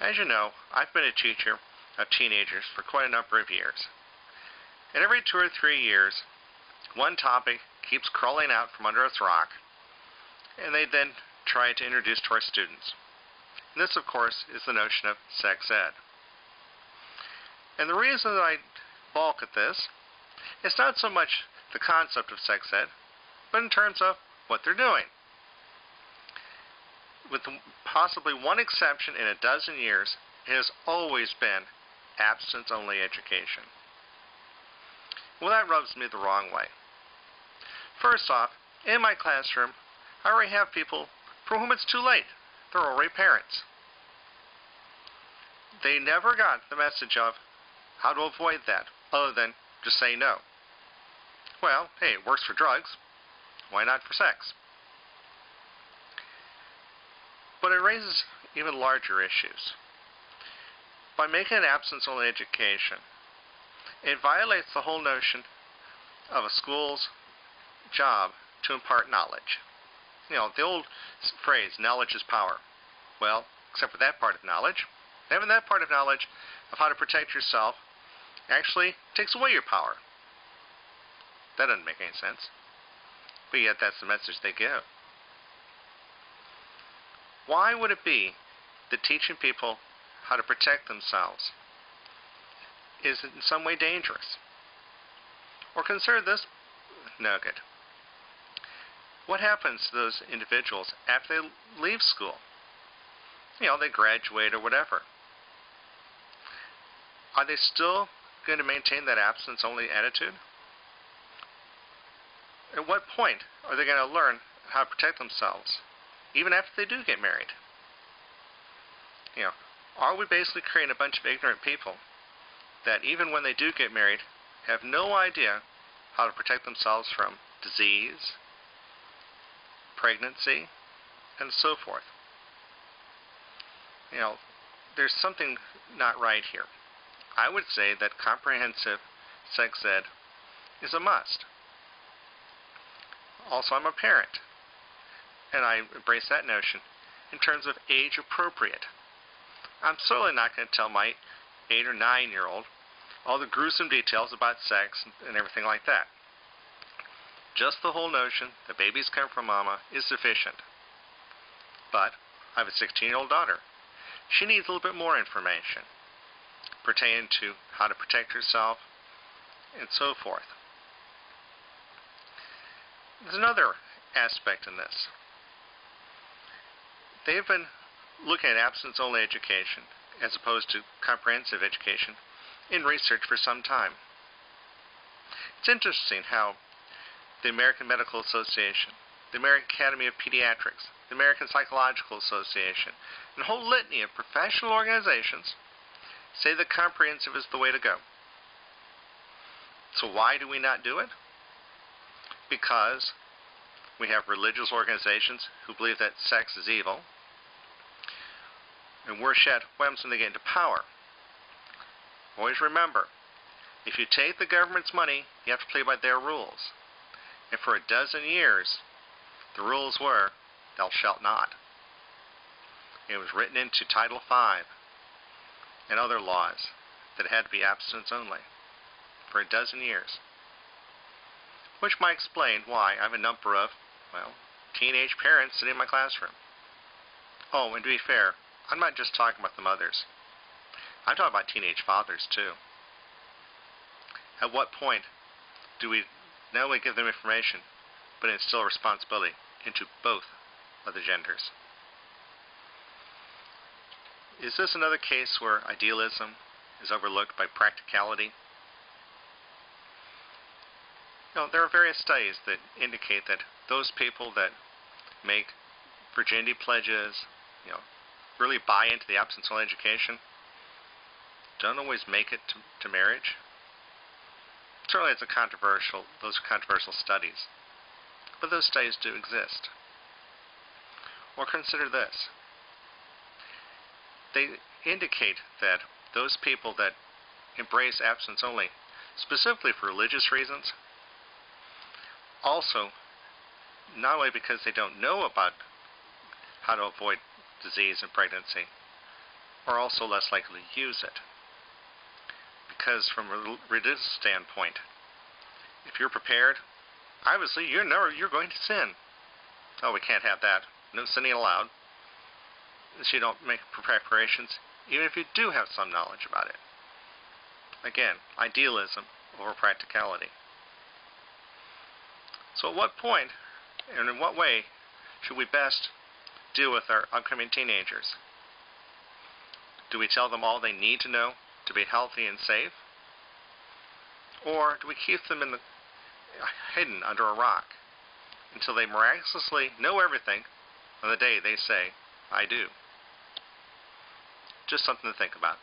As you know, I've been a teacher of teenagers for quite a number of years. And every 2 or 3 years, one topic keeps crawling out from under its rock, and they then try to introduce to our students. And this, of course, is the notion of sex ed. And the reason that I balk at this is not so much the concept of sex ed, but in terms of what they're doing. With possibly one exception in a dozen years, it has always been abstinence-only education. Well, that rubs me the wrong way. First off, in my classroom, I already have people for whom it's too late. They're already parents. They never got the message of how to avoid that, other than just say no. Well, hey, it works for drugs. Why not for sex? But it raises even larger issues. By making it abstinence-only education, it violates the whole notion of a school's job to impart knowledge. You know, the old phrase, knowledge is power. Well, except for that part of knowledge. Having that part of knowledge of how to protect yourself actually takes away your power. That doesn't make any sense. But yet that's the message they give. Why would it be that teaching people how to protect themselves is in some way dangerous? Or consider this nugget. What happens to those individuals after they leave school? You know, they graduate or whatever. Are they still going to maintain that abstinence-only attitude? At what point are they going to learn how to protect themselves, even after they do get married? You know, are we basically creating a bunch of ignorant people that even when they do get married have no idea how to protect themselves from disease, pregnancy, and so forth? You know, there's something not right here. I would say that comprehensive sex ed is a must. Also, I'm a parent, and I embrace that notion in terms of age appropriate. I'm certainly not going to tell my 8 or 9-year-old all the gruesome details about sex and everything like that. Just the whole notion that babies come from mama is sufficient. But I have a 16-year-old daughter. She needs a little bit more information pertaining to how to protect herself and so forth. There's another aspect in this. They've been looking at abstinence-only education as opposed to comprehensive education in research for some time. It's interesting how the American Medical Association, the American Academy of Pediatrics, the American Psychological Association, and a whole litany of professional organizations say that comprehensive is the way to go. So why do we not do it? Because we have religious organizations who believe that sex is evil. And worse yet, what happens when they get into power? Always remember, if you take the government's money, you have to play by their rules. And for a dozen years, the rules were, thou shalt not. It was written into Title V and other laws that it had to be abstinence only for a dozen years. Which might explain why I have a number of, teenage parents sitting in my classroom. Oh, and to be fair, I'm not just talking about the mothers. I'm talking about teenage fathers, too. At what point do we not only give them information, but instill responsibility into both of the genders? Is this another case where idealism is overlooked by practicality? There are various studies that indicate that those people that make virginity pledges, really buy into the abstinence-only education, don't always make it to marriage. Certainly those are controversial studies, but those studies do exist. Or consider this. They indicate that those people that embrace abstinence only, specifically for religious reasons, also, not only because they don't know about how to avoid disease and pregnancy, are also less likely to use it. Because from a religious standpoint, if you're prepared, obviously you're going to sin. Oh, we can't have that. No sinning allowed. So you don't make preparations, even if you do have some knowledge about it. Again, idealism over practicality. So at what point, and in what way, should we best deal with our upcoming teenagers? Do we tell them all they need to know to be healthy and safe? Or do we keep them hidden under a rock until they miraculously know everything on the day they say, I do? Just something to think about.